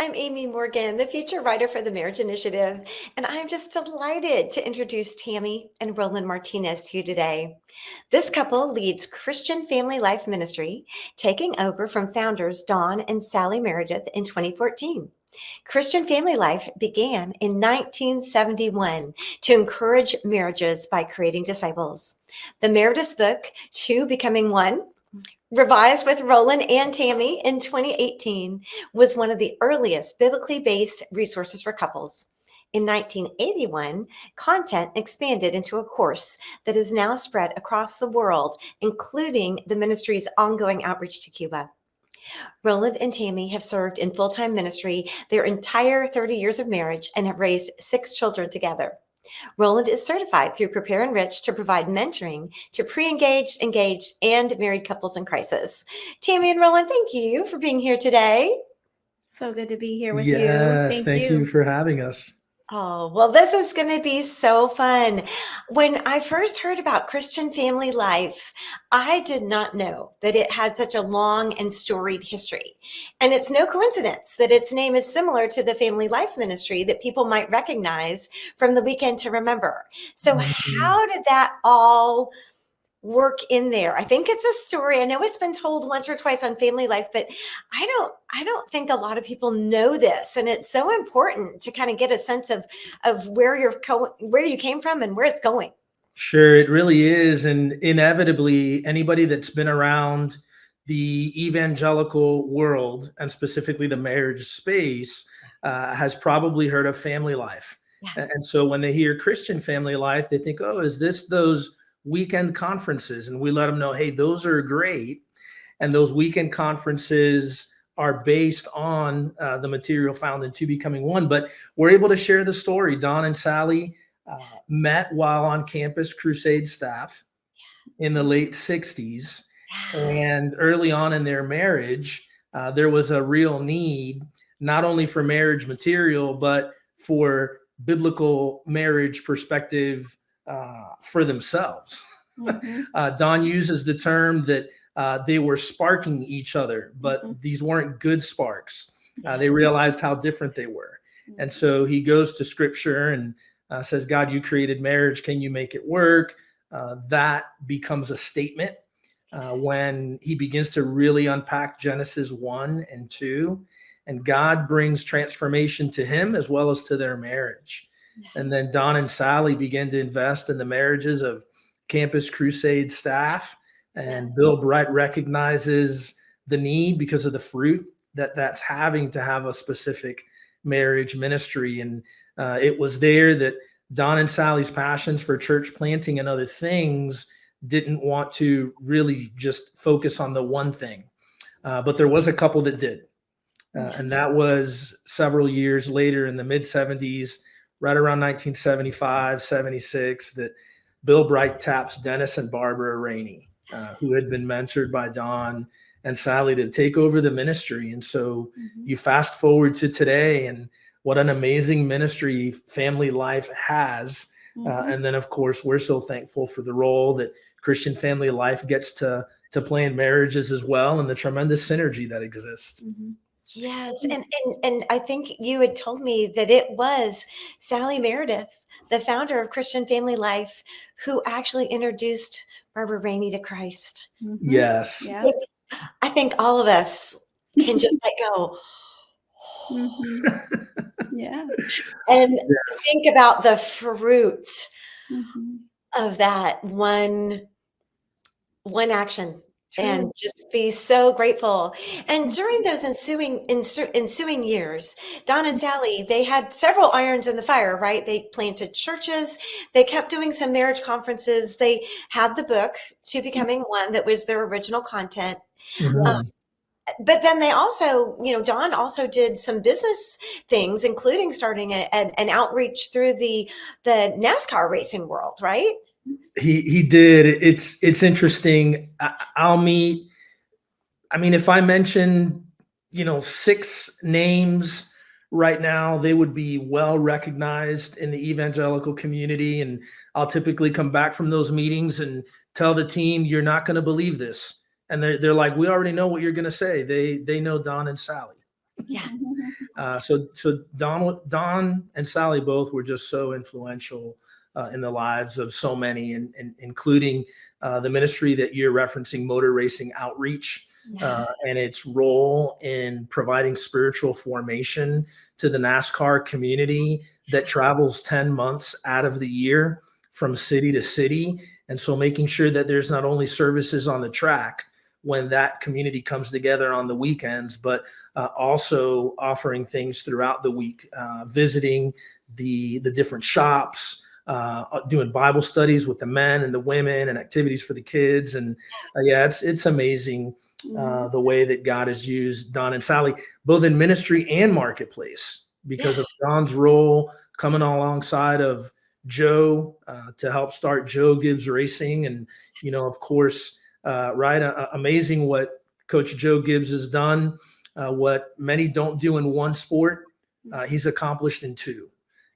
I'm Amy Morgan, the feature writer for the Marriage Initiative, and I'm just delighted to introduce Tammy and Roland Martinez to you today. This couple leads Christian Family Life Ministry, taking over from founders Don and Sally Meredith in 2014. Christian Family Life began in 1971 to encourage marriages by creating disciples. The Meredith's book, Two Becoming One, revised with Roland and Tammy in 2018, was one of the earliest biblically based resources for couples. In 1981, content expanded into a course that is now spread across the world, including the ministry's ongoing outreach to Cuba. Roland and Tammy have served in full-time ministry their entire 30 years of marriage and have raised 6 children together. Roland is certified through Prepare Enrich to provide mentoring to pre-engaged, engaged, and married couples in crisis. Tammy and Roland, thank you for being here today. So good to be here with Yes, you. thank you for having us. Oh, well, this is going to be so fun. When I first heard about Christian Family Life, I did not know that it had such a long and storied history. And it's no coincidence that its name is similar to the Family Life Ministry that people might recognize from the Weekend to Remember. So how did that all work in there? I think it's a story. I know it's been told once or twice on Family Life, but I don't think a lot of people know this, and it's so important to kind of get a sense of where you came from and where it's going. Sure, it really is. And inevitably, anybody that's been around the evangelical world, and specifically the marriage space, has probably heard of Family Life. Yeah. And so when they hear Christian Family Life, they think, oh, is this those weekend conferences? And we let them know, hey, those are great. And those weekend conferences are based on the material found in Two Becoming One. But we're able to share the story. Don and Sally met while on campus crusade staff in the late 60s. And early on in their marriage, there was a real need, not only for marriage material, but for biblical marriage perspective for themselves. Mm-hmm. Don uses the term that they were sparking each other, but these weren't good sparks. They realized how different they were. And so he goes to scripture and says, God, you created marriage. Can you make it work? That becomes a statement when he begins to really unpack Genesis 1 and 2. And God brings transformation to him as well as to their marriage. And then Don and Sally begin to invest in the marriages of Campus Crusade staff. And Bill Bright recognizes the need because of the fruit that's having to have a specific marriage ministry. And it was there that Don and Sally's passions for church planting and other things didn't want to really just focus on the one thing. But there was a couple that did. And that was several years later in the mid-70s, right around 1975, 76, that Bill Bright taps Dennis and Barbara Rainey, who had been mentored by Don and Sally to take over the ministry. And so you fast forward to today, and what an amazing ministry Family Life has. And then, of course, we're so thankful for the role that Christian Family Life gets to play in marriages as well, and the tremendous synergy that exists. Yes. And I think you had told me that it was Sally Meredith, the founder of Christian Family Life, who actually introduced Barbara Rainey to Christ. Yes. Yeah. I think all of us can just let go. Yeah. And think about the fruit of that one action. True. And just be so grateful. And during those ensuing years, Don and Sally, they had several irons in the fire, right? They planted churches. They kept doing some marriage conferences. They had the book, Two Becoming One, that was their original content. But then they also, Don also did some business things, including starting an outreach through the NASCAR racing world, right? He did. It's interesting. If I mention, 6 names right now, they would be well recognized in the evangelical community. And I'll typically come back from those meetings and tell the team, you're not going to believe this. And they're like, we already know what you're going to say. They know Don and Sally. Yeah. So Don and Sally both were just so influential in the lives of so many, and including the ministry that you're referencing, Motor Racing Outreach, and its role in providing spiritual formation to the NASCAR community that travels 10 months out of the year from city to city. And so making sure that there's not only services on the track when that community comes together on the weekends, but also offering things throughout the week, visiting the different shops, doing Bible studies with the men and the women, and activities for the kids. And it's amazing the way that God has used Don and Sally, both in ministry and marketplace, because of Don's role coming alongside of Joe to help start Joe Gibbs Racing. And, of course, amazing what Coach Joe Gibbs has done, what many don't do in one sport, he's accomplished in two.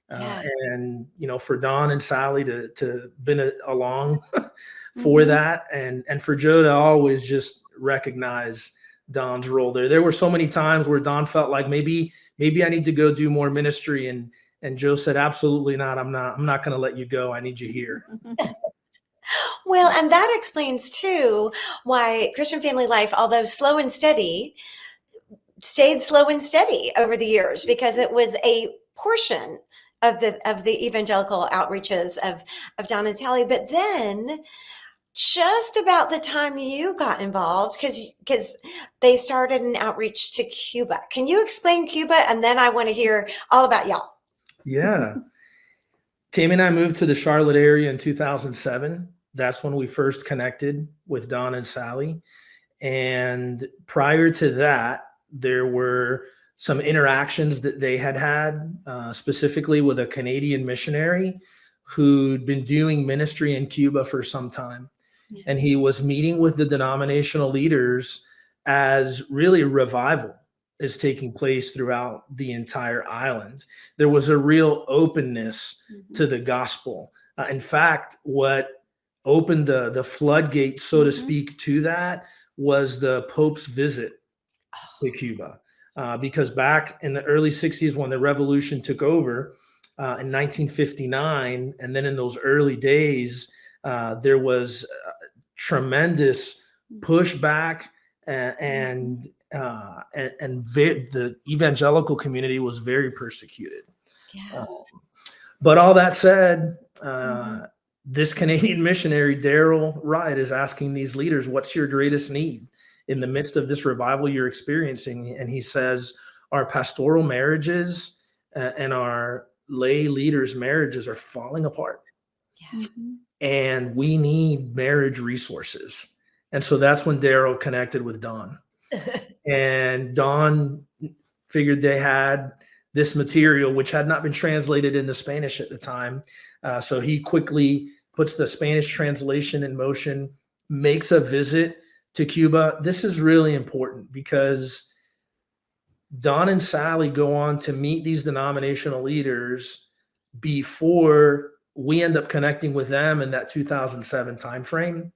And, for Don and Sally to been along for that, and for Joe to always just recognize Don's role there. There were so many times where Don felt like maybe I need to go do more ministry, and Joe said, absolutely not. I'm not going to let you go. I need you here. Well, and that explains too why Christian Family Life, although slow and steady, stayed slow and steady over the years, because it was a portion of the evangelical outreaches of Don and Sally. But then just about the time you got involved, because they started an outreach to Cuba. Can you explain Cuba? And then I want to hear all about y'all. Yeah. Tammy and I moved to the Charlotte area in 2007. That's when we first connected with Don and Sally. And prior to that, there were some interactions that they had specifically with a Canadian missionary who'd been doing ministry in Cuba for some time. Yeah. And he was meeting with the denominational leaders as really revival is taking place throughout the entire island. There was a real openness to the gospel. In fact, what opened the floodgate, so to speak, to that was the Pope's visit to Cuba. Because back in the early 60s, when the revolution took over in 1959, and then in those early days, there was tremendous pushback, and the evangelical community was very persecuted. Yeah. But all that said, this Canadian missionary, Daryl Wright, is asking these leaders, what's your greatest need in the midst of this revival you're experiencing? And he says, our pastoral marriages and our lay leaders' marriages are falling apart. Yeah. And we need marriage resources. And so that's when Daryl connected with Don. And Don figured they had this material, which had not been translated into Spanish at the time. So he quickly puts the Spanish translation in motion, makes a visit to Cuba. This is really important because Don and Sally go on to meet these denominational leaders before we end up connecting with them in that 2007 timeframe.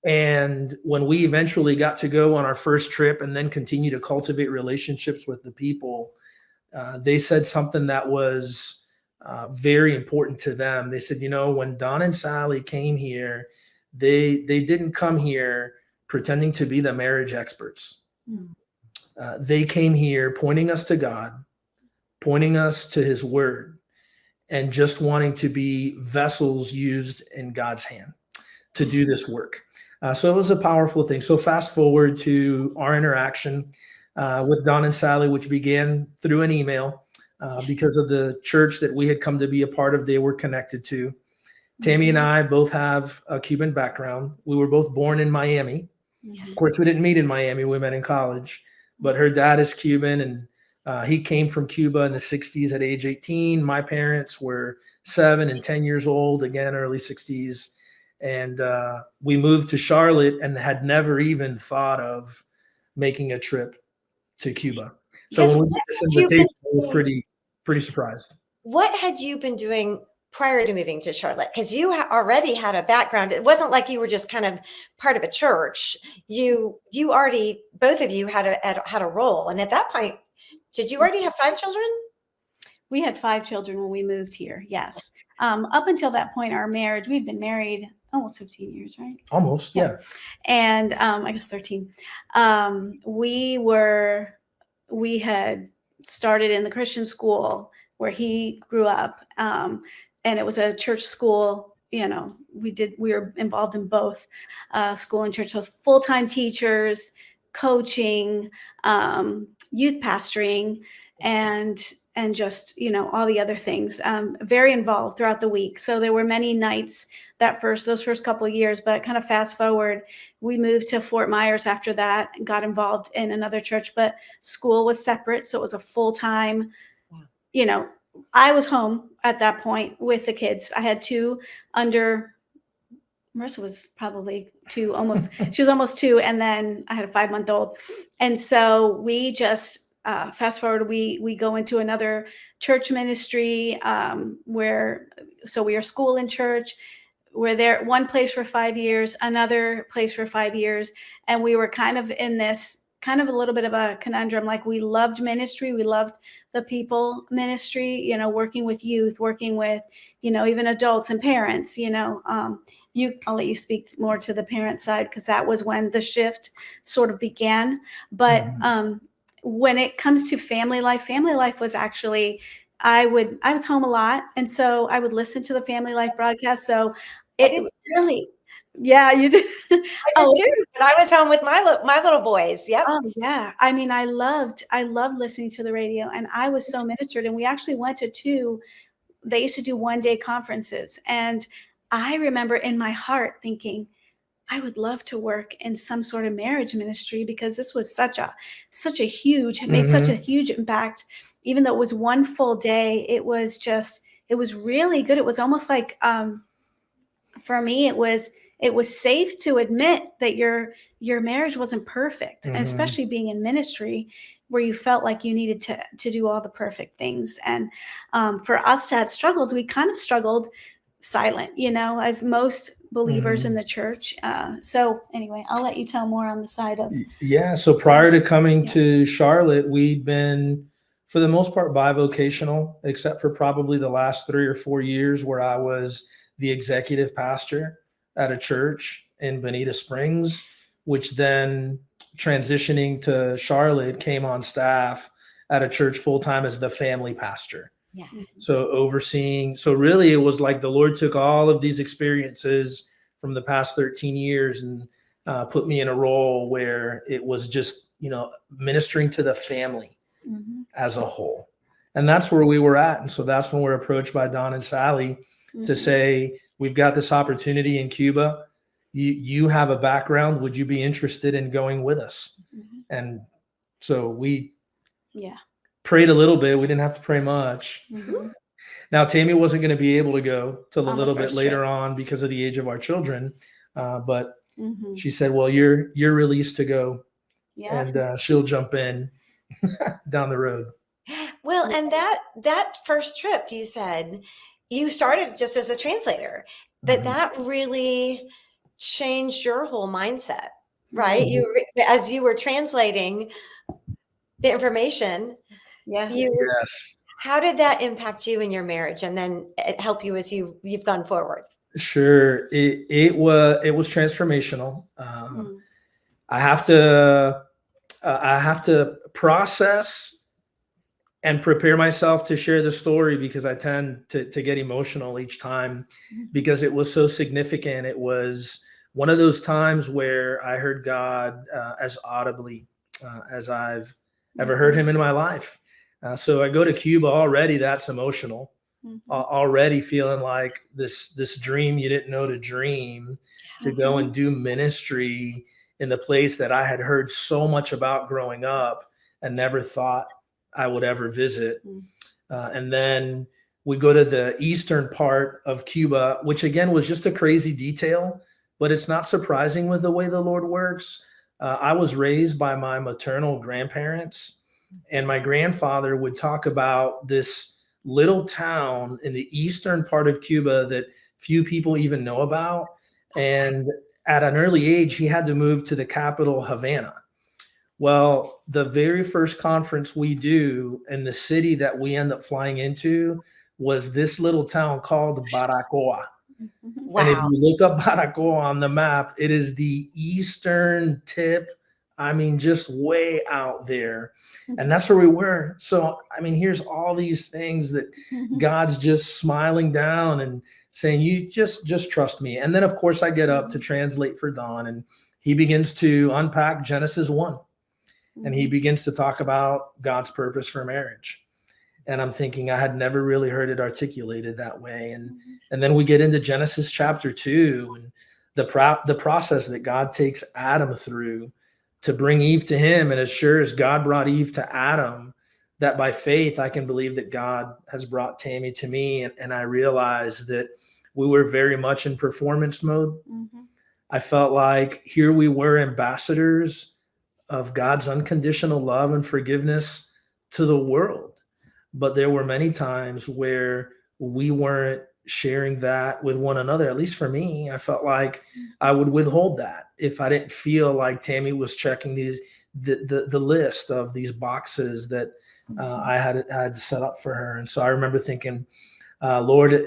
And when we eventually got to go on our first trip and then continue to cultivate relationships with the people, they said something that was very important to them. They said, when Don and Sally came here, they didn't come here pretending to be the marriage experts. They came here pointing us to God, pointing us to his word, and just wanting to be vessels used in God's hand to do this work. So it was a powerful thing. So fast forward to our interaction with Don and Sally, which began through an email because of the church that we had come to be a part of, they were connected to. Tammy and I both have a Cuban background. We were both born in Miami. Of course, we didn't meet in Miami. We met in college. But her dad is Cuban, and he came from Cuba in the 60s at age 18. My parents were 7 and 10 years old, again, early 60s. And we moved to Charlotte and had never even thought of making a trip to Cuba. So when we got this invitation, I was pretty surprised. What had you been doing prior to moving to Charlotte? Because you already had a background. It wasn't like you were just kind of part of a church. You already, both of you had a role. And at that point, Did you already have 5 children? We had 5 children when we moved here. Yes. Up until that point, our marriage, we'd been married almost 15 years, right? Almost, yeah. And I guess 13. We had started in the Christian school where he grew up, and it was a church school. You know, we were involved in both school and church. So full-time teachers, coaching, youth pastoring, and just, you know, all the other things, very involved throughout the week. So there were many nights those first couple of years, but kind of fast forward, we moved to Fort Myers after that and got involved in another church, but school was separate. So it was a full-time, you know, I was home at that point with the kids. I had 2 Marissa was probably 2, she was almost 2. And then I had a 5-month-old. And so we just, fast forward, we go into another church ministry where we are school and church. We're there one place for 5 years, another place for 5 years. And we were kind of in this kind of a little bit of a conundrum. Like, we loved ministry. We loved the people ministry, you know, working with youth, working with, you know, even adults and parents, you know. I'll let you speak more to the parent side, because that was when the shift sort of began. But when it comes to family life was actually, I was home a lot. And so I would listen to the family life broadcast. So it really, yeah, you did. I did too. But I was home with my little boys. Yep. Oh yeah. I mean, I loved listening to the radio, and I was so ministered. And we actually went to 2, they used to do one-day conferences. And I remember in my heart thinking, I would love to work in some sort of marriage ministry, because this was such a huge, it made such a huge impact. Even though it was one full day, it was really good. It was almost like, for me, it was safe to admit that your marriage wasn't perfect, and especially being in ministry where you felt like you needed to do all the perfect things. And for us to have struggled, we kind of struggled silent, you know, as most believers in the church. So anyway, I'll let you tell more on the side of. Yeah. So prior to coming to Charlotte, we'd been, for the most part, bivocational, except for probably the last 3 or 4 years where I was the executive pastor at a church in Bonita Springs, which then transitioning to Charlotte came on staff at a church full-time as the family pastor. Yeah. So overseeing, so really it was like the Lord took all of these experiences from the past 13 years and put me in a role where it was just, you know, ministering to the family as a whole. And that's where we were at. And so that's when we're approached by Don and Sally to say, we've got this opportunity in Cuba. You have a background. Would you be interested in going with us? And so we prayed a little bit. We didn't have to pray much. Now, Tammy wasn't going to be able to go till a little bit later on because of the age of our children. But she said, well, you're released to go, and she'll jump in down the road. Well, and that first trip, you said you started just as a translator, but that really changed your whole mindset, right? As you were translating the information. How did that impact you in your marriage, and then it help you as you've gone forward? Sure. It was transformational. I have to process and prepare myself to share the story, because I tend to get emotional each time because it was so significant. It was one of those times where I heard God as audibly as I've ever heard him in my life. So I go to Cuba already. That's emotional. Already feeling like this dream you didn't know to dream, to go and do ministry in the place that I had heard so much about growing up and never thought I would ever visit. And then we go to the eastern part of Cuba, which again was just a crazy detail, but it's not surprising with the way the Lord works. I was raised by my maternal grandparents, and my grandfather would talk about this little town in the eastern part of Cuba that few people even know about. And at an early age, he had to move to the capital, Havana. Well, the very first conference we do in the city that we end up flying into was this little town called Baracoa. And if Wow. you look up Baracoa on the map, it is the eastern tip. I mean, just way out there. And that's where we were. So, I mean, here's all these things that God's just smiling down and saying, you just trust me. And then, of course, I get up to translate for Don, and he begins to unpack Genesis 1. And he begins to talk about God's purpose for marriage. And I'm thinking, I had never really heard it articulated that way. And then we get into Genesis chapter 2 and the process that God takes Adam through to bring Eve to him. And as sure as God brought Eve to Adam, that by faith, I can believe that God has brought Tammy to me. And I realized that we were very much in performance mode. I felt like here we were, ambassadors of God's unconditional love and forgiveness to the world. But there were many times where we weren't sharing that with one another. At least for me, I felt like I would withhold that if I didn't feel like Tammy was checking the list of these boxes that I had to set up for her. And so I remember thinking, Lord,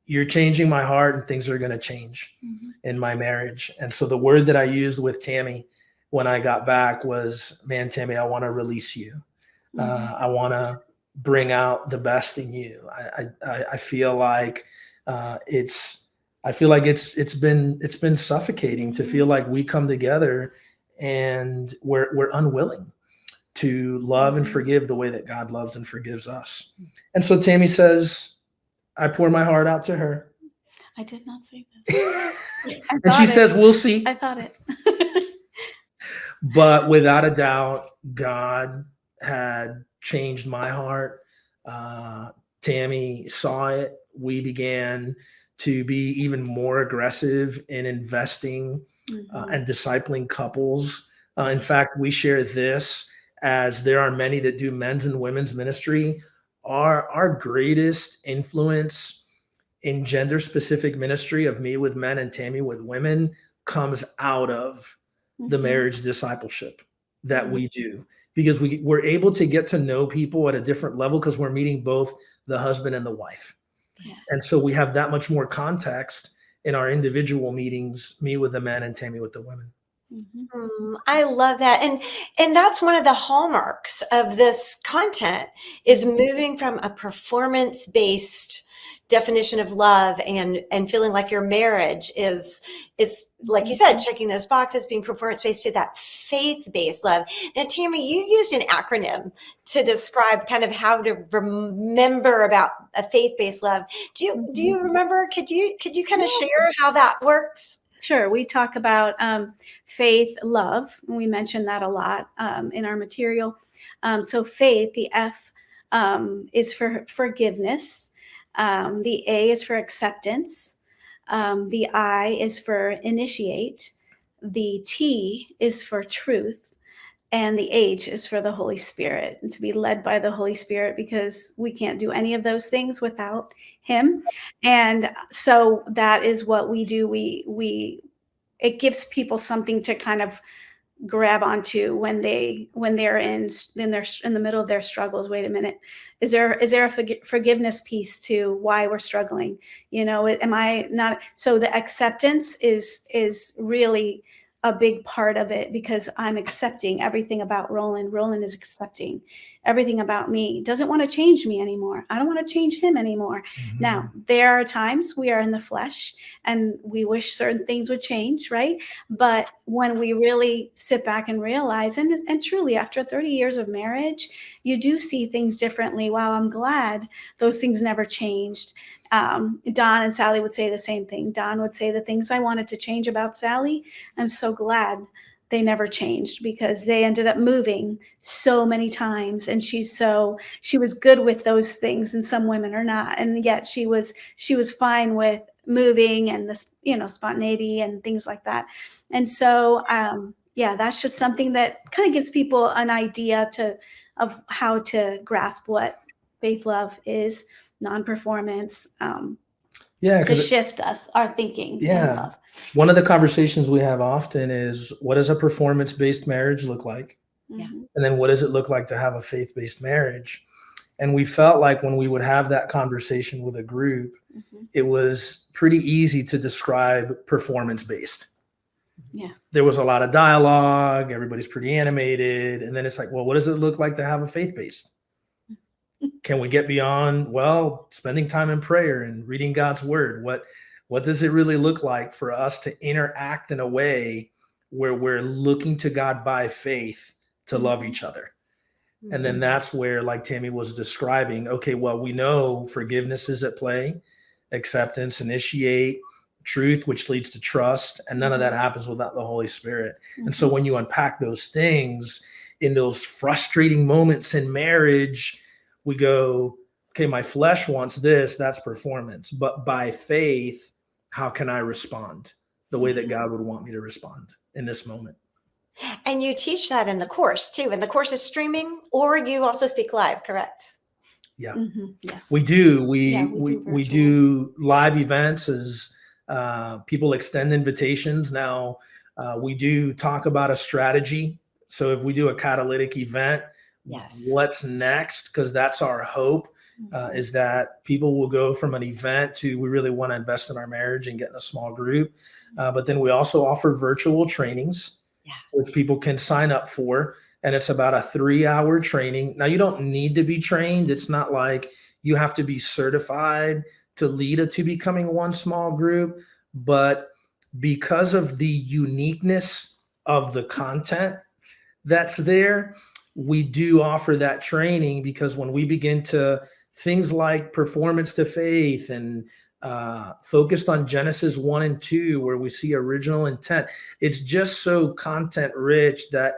you're changing my heart, and things are going to change in my marriage. And so the word that I used with Tammy when I got back was, man, Tammy, I want to release you. I want to bring out the best in you. I feel like it's been suffocating to feel like we come together and we're unwilling to love and forgive the way that God loves and forgives us. And so Tammy says, I pour my heart out to her. I did not say this. And she says, we'll see. I thought it. But without a doubt, God had changed my heart. Tammy saw it. We began to be even more aggressive in investing and discipling couples. In fact, we share this, as there are many that do men's and women's ministry. Our greatest influence in gender-specific ministry of me with men and Tammy with women comes out of the marriage discipleship that we do, because we're able to get to know people at a different level because we're meeting both the husband and the wife. Yeah. And so we have that much more context in our individual meetings, me with the men and Tammy with the women. I love that. And that's one of the hallmarks of this content, is moving from a performance-based definition of love and feeling like your marriage is like you said, checking those boxes, being performance-based, to that faith-based love. Now, Tammy, you used an acronym to describe kind of how to remember about a faith-based love. Do you remember? Could you kind of share how that works? Sure. We talk about faith, love. We mention that a lot in our material. So faith, the F is for forgiveness. The A is for acceptance. The I is for initiate. The T is for truth. And the H is for the Holy Spirit, and to be led by the Holy Spirit, because we can't do any of those things without him. And so that is what we do. It gives people something to kind of grab onto when they're in the middle of their struggles. Wait a minute, is there a forgiveness piece to why we're struggling? Am I not? So the acceptance is really a big part of it, because I'm accepting everything about Roland. Roland is accepting everything about me. Doesn't want to change me anymore. I don't want to change him anymore. Now, there are times we are in the flesh and we wish certain things would change, right? But when we really sit back and realize, and truly after 30 years of marriage, you do see things differently. Wow, I'm glad those things never changed. Don and Sally would say the same thing. Don would say, the things I wanted to change about Sally, I'm so glad they never changed, because they ended up moving so many times. And she was good with those things, and some women are not. And yet she was fine with moving and this, spontaneity and things like that. And so, that's just something that kind of gives people an idea of how to grasp what faith love is. Non-performance, to shift our thinking. Yeah. One of the conversations we have often is, what does a performance-based marriage look like? Yeah. And then what does it look like to have a faith-based marriage? And we felt like when we would have that conversation with a group, it was pretty easy to describe performance-based. Yeah. There was a lot of dialogue, everybody's pretty animated. And then it's like, well, what does it look like to have a faith-based? Can we get beyond, well, spending time in prayer and reading God's word? What does it really look like for us to interact in a way where we're looking to God by faith to love each other? And then that's where, like Tammy was describing, okay, well, we know forgiveness is at play, acceptance, initiate, truth, which leads to trust. And none of that happens without the Holy Spirit. And so when you unpack those things in those frustrating moments in marriage, we go, okay, my flesh wants this, that's performance. But by faith, how can I respond the way that God would want me to respond in this moment? And you teach that in the course too. And the course is streaming, or you also speak live, correct? Yeah, Yes. we do. Yeah, We do live events as people extend invitations. Now, we do talk about a strategy. So if we do a catalytic event, Yes. what's next? Because that's our hope, is that people will go from an event to, we really want to invest in our marriage and get in a small group. But then we also offer virtual trainings, which people can sign up for. And it's about a 3-hour training. Now, you don't need to be trained. It's not like you have to be certified to lead a To Becoming One small group. But because of the uniqueness of the content that's there, we do offer that training, because when we begin to things like performance to faith and focused on Genesis 1 and 2, where we see original intent, it's just so content rich that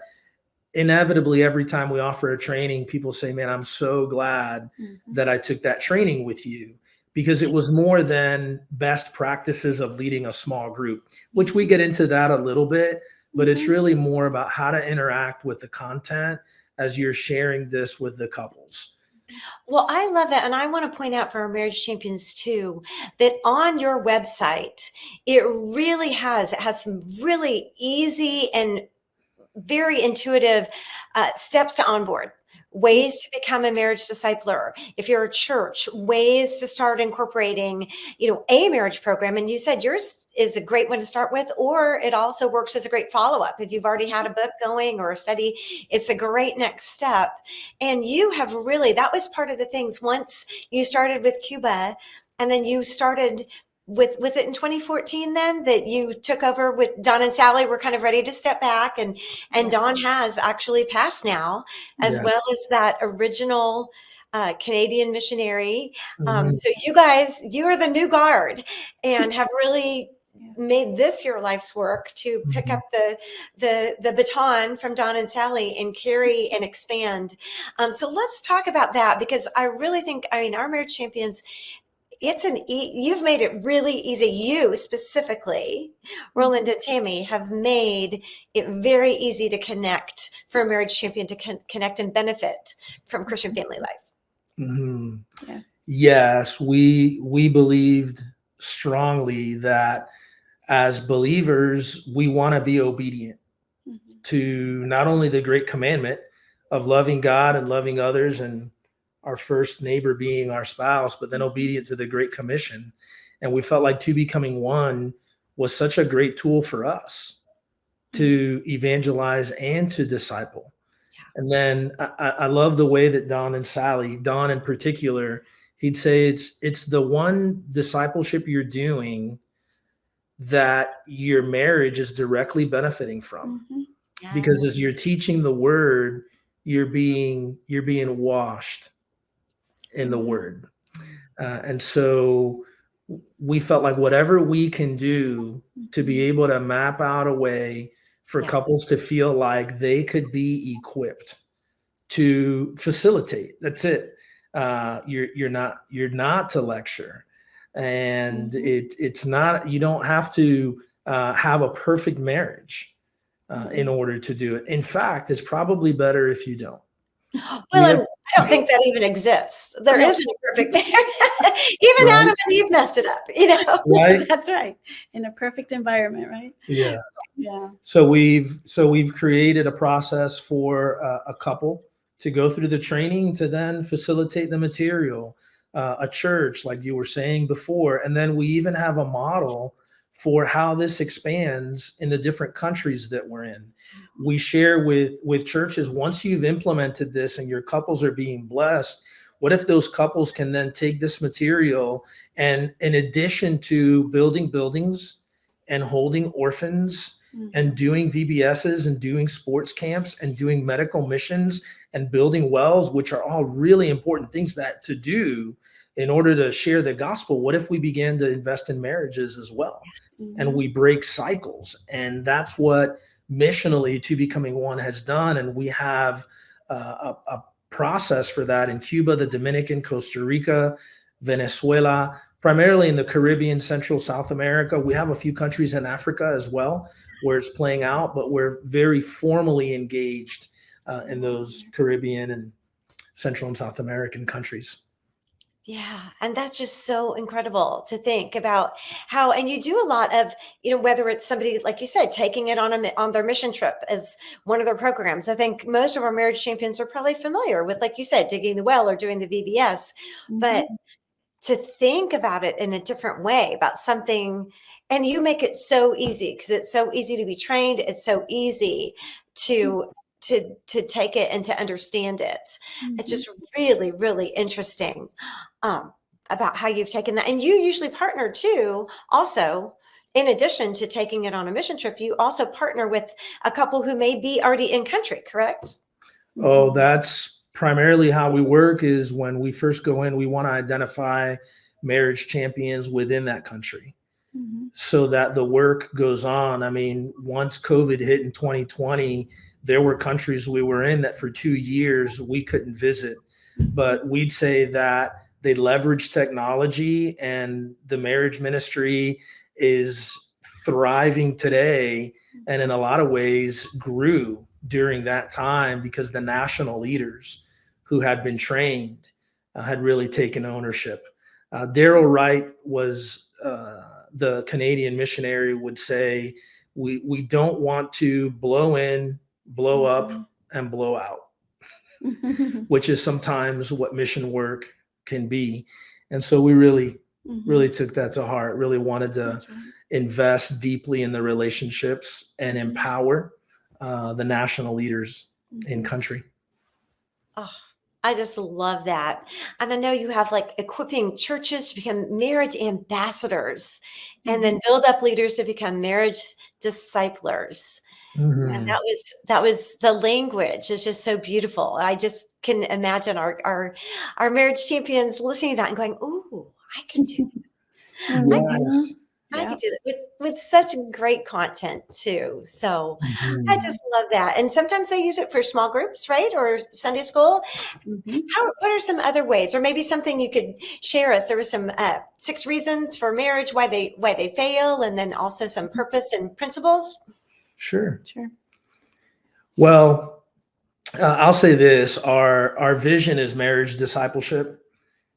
inevitably every time we offer a training, people say, man, I'm so glad that I took that training with you, because it was more than best practices of leading a small group, which we get into that a little bit, but it's really more about how to interact with the content as you're sharing this with the couples. Well, I love that. And I want to point out for our marriage champions too, that on your website, it has some really easy and very intuitive steps to onboard, ways to become a marriage discipler. If you're a church, ways to start incorporating, a marriage program. And you said yours is a great one to start with, or it also works as a great follow-up. If you've already had a book going or a study, it's a great next step. And you have really, that was part of the things once you started with Cuba, and then you started with, was it in 2014 then that you took over with Don and Sally? We're kind of ready to step back, and Don has actually passed now, as well as that original Canadian missionary. So you guys, you are the new guard and have really made this your life's work to pick up the baton from Don and Sally and carry and expand. So let's talk about that, because I really think, our marriage champions, you've made it really easy. You specifically, Roland and Tammy, have made it very easy to connect, for a marriage champion to connect and benefit from Christian family life. Yes, we believed strongly that as believers, we want to be obedient to not only the great commandment of loving God and loving others, and our first neighbor being our spouse, but then obedient to the Great Commission. And we felt like To Becoming One was such a great tool for us to evangelize and to disciple. And then I love the way that Don and Sally, Don in particular, he'd say it's the one discipleship you're doing that your marriage is directly benefiting from. Because as you're teaching the word, you're being washed in the word. And so we felt like whatever we can do to be able to map out a way for couples to feel like they could be equipped to facilitate. That's it. You're not to lecture, and it's not, you don't have to have a perfect marriage in order to do it. In fact, it's probably better if you don't. Well, don't think that even exists. There No. isn't a perfect even Right. Adam and Eve messed it up, you know. Right? That's right. In a perfect environment, right? Yeah. Yeah. So we've created a process for a couple to go through the training to then facilitate the material, a church like you were saying before, and then we even have a model for how this expands in the different countries that we're in. We share with churches, once you've implemented this and your couples are being blessed, what if those couples can then take this material and, in addition to building buildings and holding orphans and doing VBSs and doing sports camps and doing medical missions and building wells, which are all really important things that to do in order to share the gospel, what if we began to invest in marriages as well? And we break cycles? And that's what missionally To Becoming One has done. And we have a process for that in Cuba, the Dominican, Costa Rica, Venezuela, primarily in the Caribbean, Central, South America. We have a few countries in Africa as well where it's playing out, but we're very formally engaged in those Caribbean and Central and South American countries. Yeah, and that's just so incredible to think about how, and you do a lot of, whether it's somebody like you said, taking it on their mission trip as one of their programs. I think most of our marriage champions are probably familiar with, like you said, digging the well or doing the VBS, but to think about it in a different way about something, and you make it so easy because it's so easy to be trained. It's so easy to take it and to understand it. It's just really, really interesting about how you've taken that. And you usually partner too, also, in addition to taking it on a mission trip, you also partner with a couple who may be already in country, correct? Oh, that's primarily how we work. Is when we first go in, we want to identify marriage champions within that country so that the work goes on. I mean, once COVID hit in 2020, there were countries we were in that for 2 years we couldn't visit, but we'd say that they leverage technology, and the marriage ministry is thriving today, and in a lot of ways grew during that time because the national leaders who had been trained had really taken ownership. Daryl Wright was the Canadian missionary would say, we don't want to blow in, blow up, and blow out, which is sometimes what mission work can be. And so we really took that to heart, really wanted to invest deeply in the relationships and empower the national leaders in country. Oh, I just love that. And I know you have like equipping churches to become marriage ambassadors and then build up leaders to become marriage disciplers. And that was the language is just so beautiful. I just can imagine our marriage champions listening to that and going, "Ooh, I can do that. Yes. I could do that with such great content too." So I just love that. And sometimes they use it for small groups, right? Or Sunday school. What are some other ways, or maybe something you could share us? There were some 6 reasons for marriage, why they fail, and then also some purpose and principles. Sure. Well, I'll say this: our vision is marriage discipleship.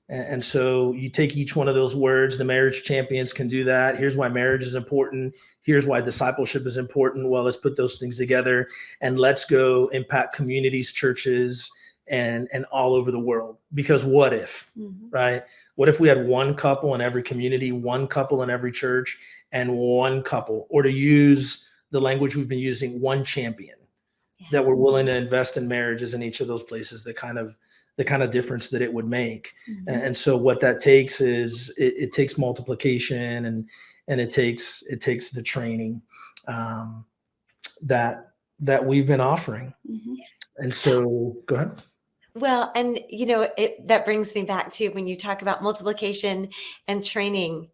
And so you take each one of those words, the marriage champions can do that. Here's why marriage is important. Here's why discipleship is important. Well, let's put those things together and let's go impact communities, churches, and all over the world. Because what if, right? What if we had one couple in every community, one couple in every church, and one couple, or to use the language we've been using, one champion that we're willing to invest in marriages in each of those places, the kind of difference that it would make. And so what that takes is it takes multiplication and it takes the training that we've been offering. And so go ahead. Well, and that brings me back to when you talk about multiplication and training.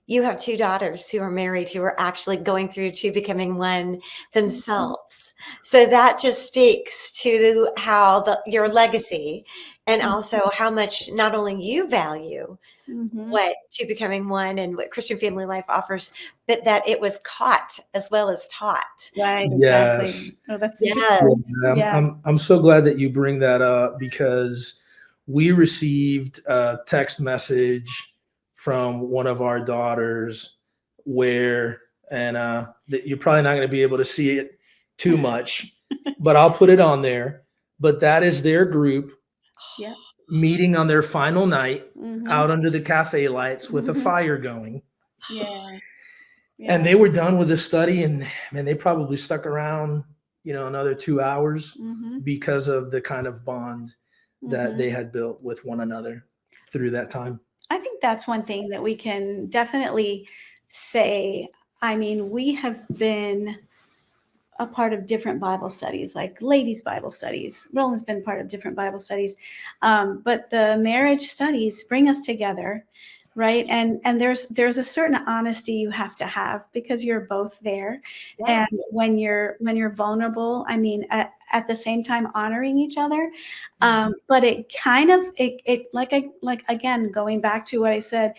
you have two daughters who are married, who are actually going through to becoming one themselves. So that just speaks to how your legacy, and also how much not only you value what to becoming one and what Christian Family Life offers, but that it was caught as well as taught. Right, exactly. Yes. Oh, that's just, Yes. Yeah, I'm so glad that you bring that up, because we received a text message from one of our daughters where, and you're probably not going to be able to see it too much, but I'll put it on there. But that is their group yeah. meeting on their final night Mhm. out under the cafe lights with a fire going. Yeah. And they were done with the study, and man, they probably stuck around, another 2 hours because of the kind of bond that they had built with one another through that time. I think that's one thing that we can definitely say. I mean, we have been a part of different Bible studies, like ladies' Bible studies. Roland's been part of different Bible studies. But the marriage studies bring us together, right? And there's a certain honesty you have to have, because you're both there. Yeah. And when you're vulnerable, I mean, at the same time honoring each other. But it kind of it like again, going back to what I said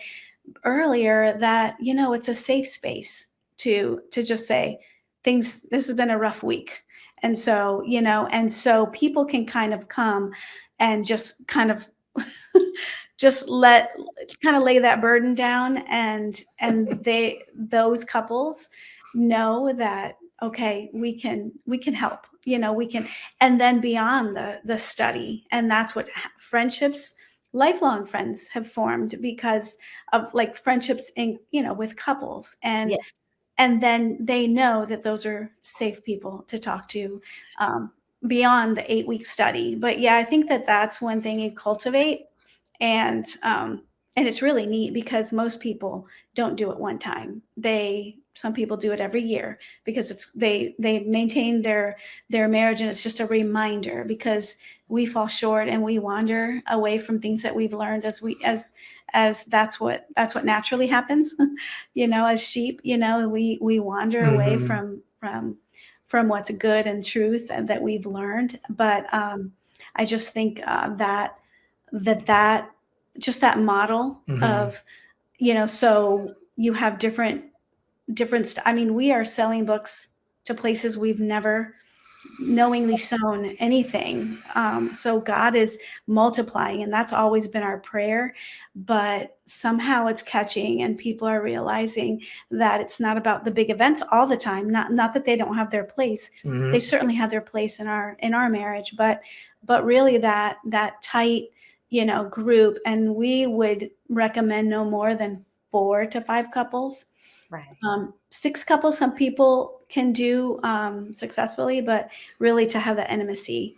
earlier, that it's a safe space to just say things. This has been a rough week, and so people can kind of come and just kind of just lay that burden down, and those couples know that, okay, we can help, we can. And then beyond the study, and that's what friendships, lifelong friends have formed because of like friendships in with couples. And Yes. and then they know that those are safe people to talk to, beyond the 8-week study. But yeah, I think that that's one thing you cultivate. And it's really neat, because most people don't do it one time. Some people do it every year, because they maintain their marriage, and it's just a reminder, because we fall short and we wander away from things that we've learned as that's what naturally happens. As sheep, we wander away from what's good and truth and that we've learned. But I just think that just that model of, so you have different I mean, we are selling books to places we've never knowingly sown anything. So God is multiplying, and that's always been our prayer. But somehow it's catching, and people are realizing that it's not about the big events all the time. Not that they don't have their place. They certainly have their place in our marriage, but really that tight, group. And we would recommend no more than 4 to 5 couples. Right. 6 couples, some people can do successfully, but really to have that intimacy,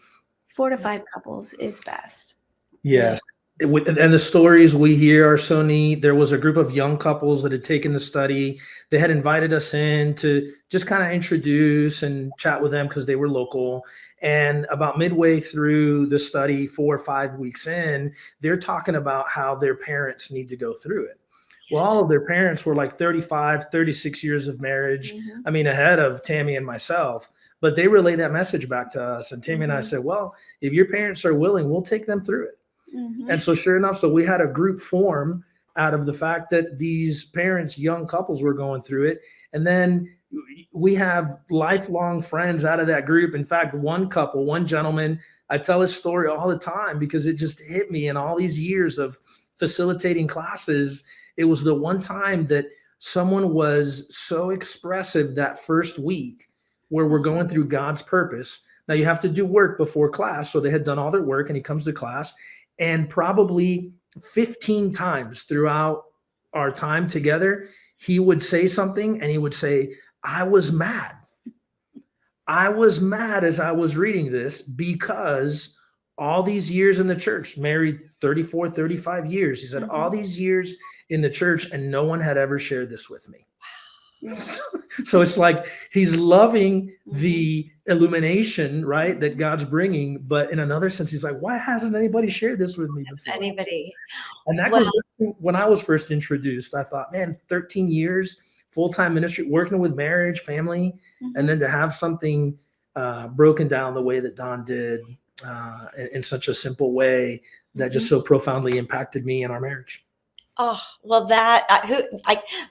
4 to 5 couples is best. Yes. And the stories we hear are so neat. There was a group of young couples that had taken the study. They had invited us in to just kind of introduce and chat with them because they were local. And about midway through the study, 4 or 5 weeks in, they're talking about how their parents need to go through it. Well, all of their parents were like 35, 36 years of marriage. I mean, ahead of Tammy and myself. But they relayed that message back to us. And Tammy and I said, well, if your parents are willing, we'll take them through it. And so sure enough, so we had a group form out of the fact that these parents, young couples, were going through it. And then we have lifelong friends out of that group. In fact, one couple, one gentleman, I tell his story all the time because it just hit me in all these years of facilitating classes. It was the one time that someone was so expressive that first week where we're going through God's purpose. Now you have to do work before class. So they had done all their work and he comes to class, and probably 15 times throughout our time together, he would say something and he would say, I was mad. I was mad as I was reading this because all these years in the church, married 34, 35 years. He said, all these years in the church and no one had ever shared this with me. Yeah. So it's like he's loving the illumination, right, that God's bringing. But in another sense, he's like, why hasn't anybody shared this with me before? Anybody? And that Well, goes when I was first introduced. I thought, man, 13 years, full-time ministry, working with marriage, family, and then to have something broken down the way that Don did in such a simple way that just so profoundly impacted me and our marriage. oh, well,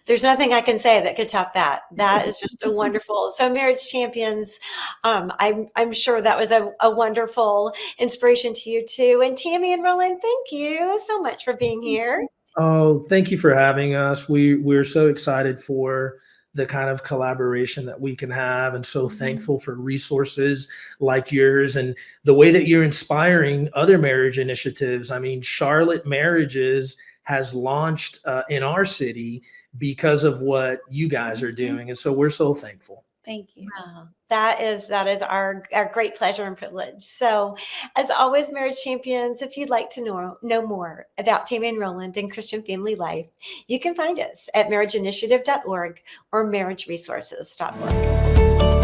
there's nothing I can say that could top that. That is just so wonderful. So Marriage Champions, I'm sure that was a wonderful inspiration to you too. And Tammy and Roland, thank you so much for being here. Oh, thank you for having us. We're so excited for the kind of collaboration that we can have, and so thankful for resources like yours and the way that you're inspiring other marriage initiatives. I mean, Charlotte Marriages has launched in our city because of what you guys are doing, and so we're so thankful. Thank you. Wow. That is our great pleasure and privilege. So, as always, Marriage Champions, if you'd like to know more about Tammy and Roland and Christian family life, you can find us at marriageinitiative.org or marriageresources.org.